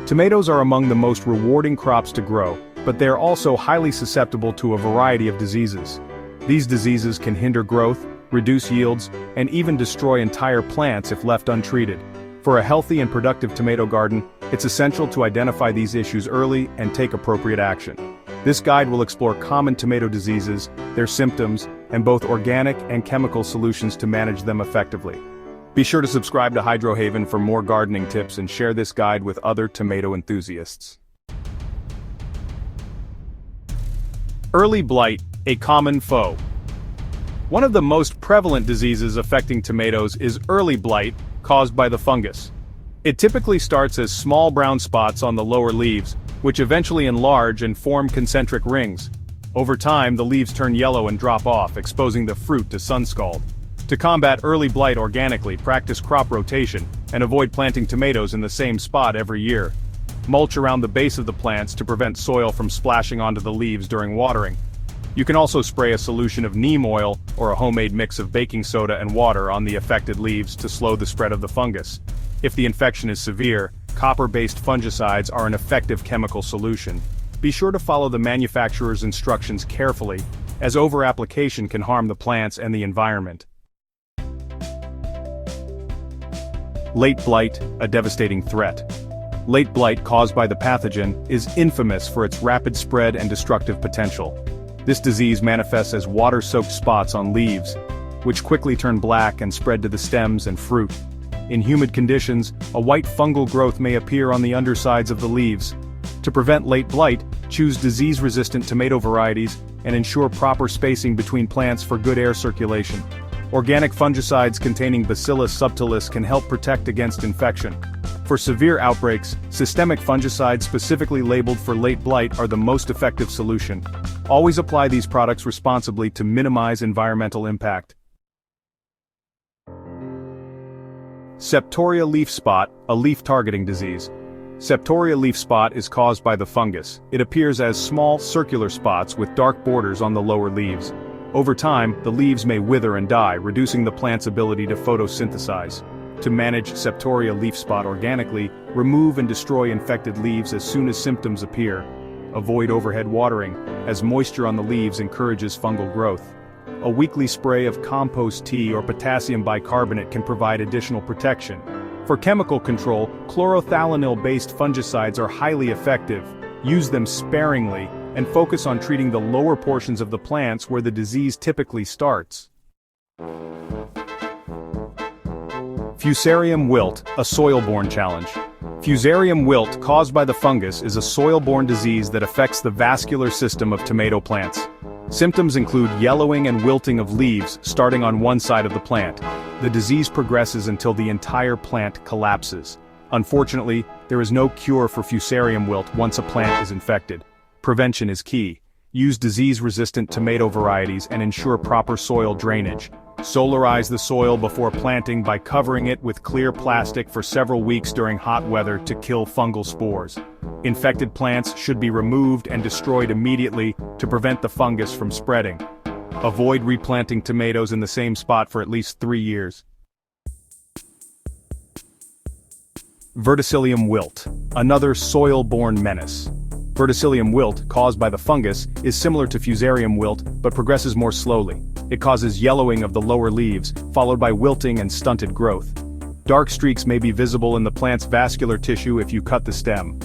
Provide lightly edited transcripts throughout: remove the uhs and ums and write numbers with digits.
Tomatoes are among the most rewarding crops to grow, but they are also highly susceptible to a variety of diseases. These diseases can hinder growth, reduce yields, and even destroy entire plants if left untreated. For a healthy and productive tomato garden, it's essential to identify these issues early and take appropriate action. This guide will explore common tomato diseases, their symptoms, and both organic and chemical solutions to manage them effectively. Be sure to subscribe to Hydrohaven for more gardening tips and share this guide with other tomato enthusiasts. Early blight, a common foe. One of the most prevalent diseases affecting tomatoes is early blight, caused by the fungus. It typically starts as small brown spots on the lower leaves, which eventually enlarge and form concentric rings. Over time, the leaves turn yellow and drop off, exposing the fruit to sun scald. To combat early blight organically, practice crop rotation, and avoid planting tomatoes in the same spot every year. Mulch around the base of the plants to prevent soil from splashing onto the leaves during watering. You can also spray a solution of neem oil or a homemade mix of baking soda and water on the affected leaves to slow the spread of the fungus. If the infection is severe, copper-based fungicides are an effective chemical solution. Be sure to follow the manufacturer's instructions carefully, as over-application can harm the plants and the environment. Late blight, a devastating threat. Late blight caused by the pathogen is infamous for its rapid spread and destructive potential. This disease manifests as water-soaked spots on leaves, which quickly turn black and spread to the stems and fruit. In humid conditions, a white fungal growth may appear on the undersides of the leaves. To prevent late blight, choose disease-resistant tomato varieties and ensure proper spacing between plants for good air circulation. Organic fungicides containing Bacillus subtilis can help protect against infection. For severe outbreaks, systemic fungicides specifically labeled for late blight are the most effective solution. Always apply these products responsibly to minimize environmental impact. Septoria leaf spot, a leaf targeting disease. Septoria leaf spot is caused by the fungus. It appears as small circular spots with dark borders on the lower leaves. Over time, the leaves may wither and die, reducing the plant's ability to photosynthesize. To manage Septoria leaf spot organically, remove and destroy infected leaves as soon as symptoms appear. Avoid overhead watering, as moisture on the leaves encourages fungal growth. A weekly spray of compost tea or potassium bicarbonate can provide additional protection. For chemical control, chlorothalonil-based fungicides are highly effective. Use them sparingly, and focus on treating the lower portions of the plants where the disease typically starts. Fusarium wilt, a soil-borne challenge. Fusarium wilt caused by the fungus is a soil-borne disease that affects the vascular system of tomato plants. Symptoms include yellowing and wilting of leaves starting on one side of the plant. The disease progresses until the entire plant collapses. Unfortunately, there is no cure for Fusarium wilt once a plant is infected. Prevention is key. Use disease-resistant tomato varieties and ensure proper soil drainage. Solarize the soil before planting by covering it with clear plastic for several weeks during hot weather to kill fungal spores. Infected plants should be removed and destroyed immediately to prevent the fungus from spreading. Avoid replanting tomatoes in the same spot for at least 3 years. Verticillium wilt, another soil-borne menace. Verticillium wilt, caused by the fungus, is similar to Fusarium wilt but progresses more slowly. It causes yellowing of the lower leaves, followed by wilting and stunted growth. Dark streaks may be visible in the plant's vascular tissue if you cut the stem.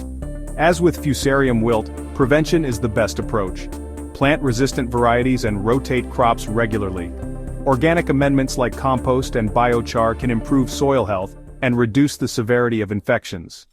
As with Fusarium wilt, prevention is the best approach. Plant resistant varieties and rotate crops regularly. Organic amendments like compost and biochar can improve soil health and reduce the severity of infections.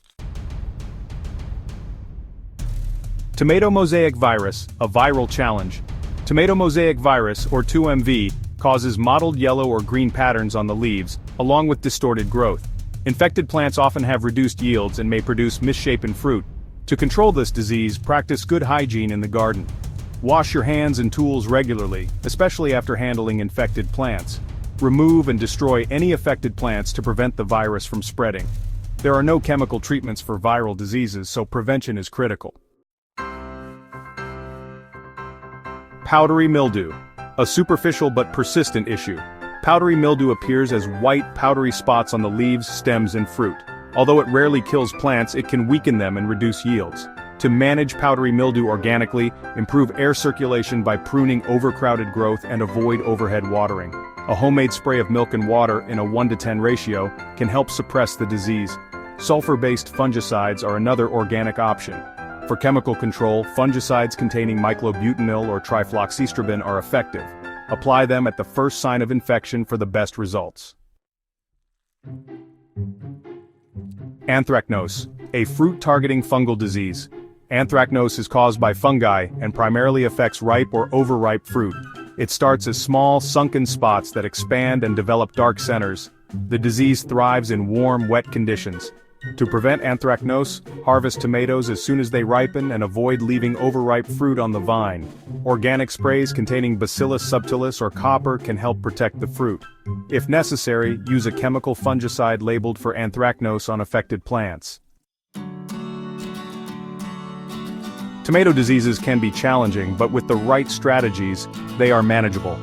Tomato mosaic virus, a viral challenge. Tomato mosaic virus, or 2MV, causes mottled yellow or green patterns on the leaves, along with distorted growth. Infected plants often have reduced yields and may produce misshapen fruit. To control this disease, practice good hygiene in the garden. Wash your hands and tools regularly, especially after handling infected plants. Remove and destroy any affected plants to prevent the virus from spreading. There are no chemical treatments for viral diseases, so prevention is critical. Powdery mildew, a superficial but persistent issue. Powdery mildew appears as white, powdery spots on the leaves, stems, and fruit. Although it rarely kills plants, it can weaken them and reduce yields. To manage powdery mildew organically, improve air circulation by pruning overcrowded growth and avoid overhead watering. A homemade spray of milk and water in a 1:10 ratio can help suppress the disease. Sulfur-based fungicides are another organic option. For chemical control, fungicides containing myclobutanil or trifloxystrobin are effective. Apply them at the first sign of infection for the best results. Anthracnose, a fruit-targeting fungal disease. Anthracnose is caused by fungi and primarily affects ripe or overripe fruit. It starts as small, sunken spots that expand and develop dark centers. The disease thrives in warm, wet conditions. To prevent anthracnose, harvest tomatoes as soon as they ripen and avoid leaving overripe fruit on the vine. Organic sprays containing Bacillus subtilis or copper can help protect the fruit. If necessary, use a chemical fungicide labeled for anthracnose on affected plants. Tomato diseases can be challenging, but with the right strategies, they are manageable.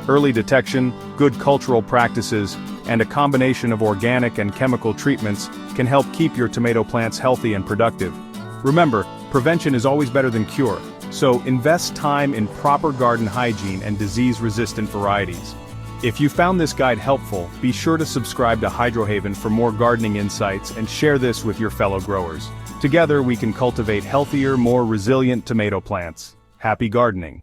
Early detection, good cultural practices, and a combination of organic and chemical treatments can help keep your tomato plants healthy and productive. Remember, prevention is always better than cure, so invest time in proper garden hygiene and disease-resistant varieties. If you found this guide helpful, be sure to subscribe to Hydrohaven for more gardening insights and share this with your fellow growers. Together we can cultivate healthier, more resilient tomato plants. Happy gardening!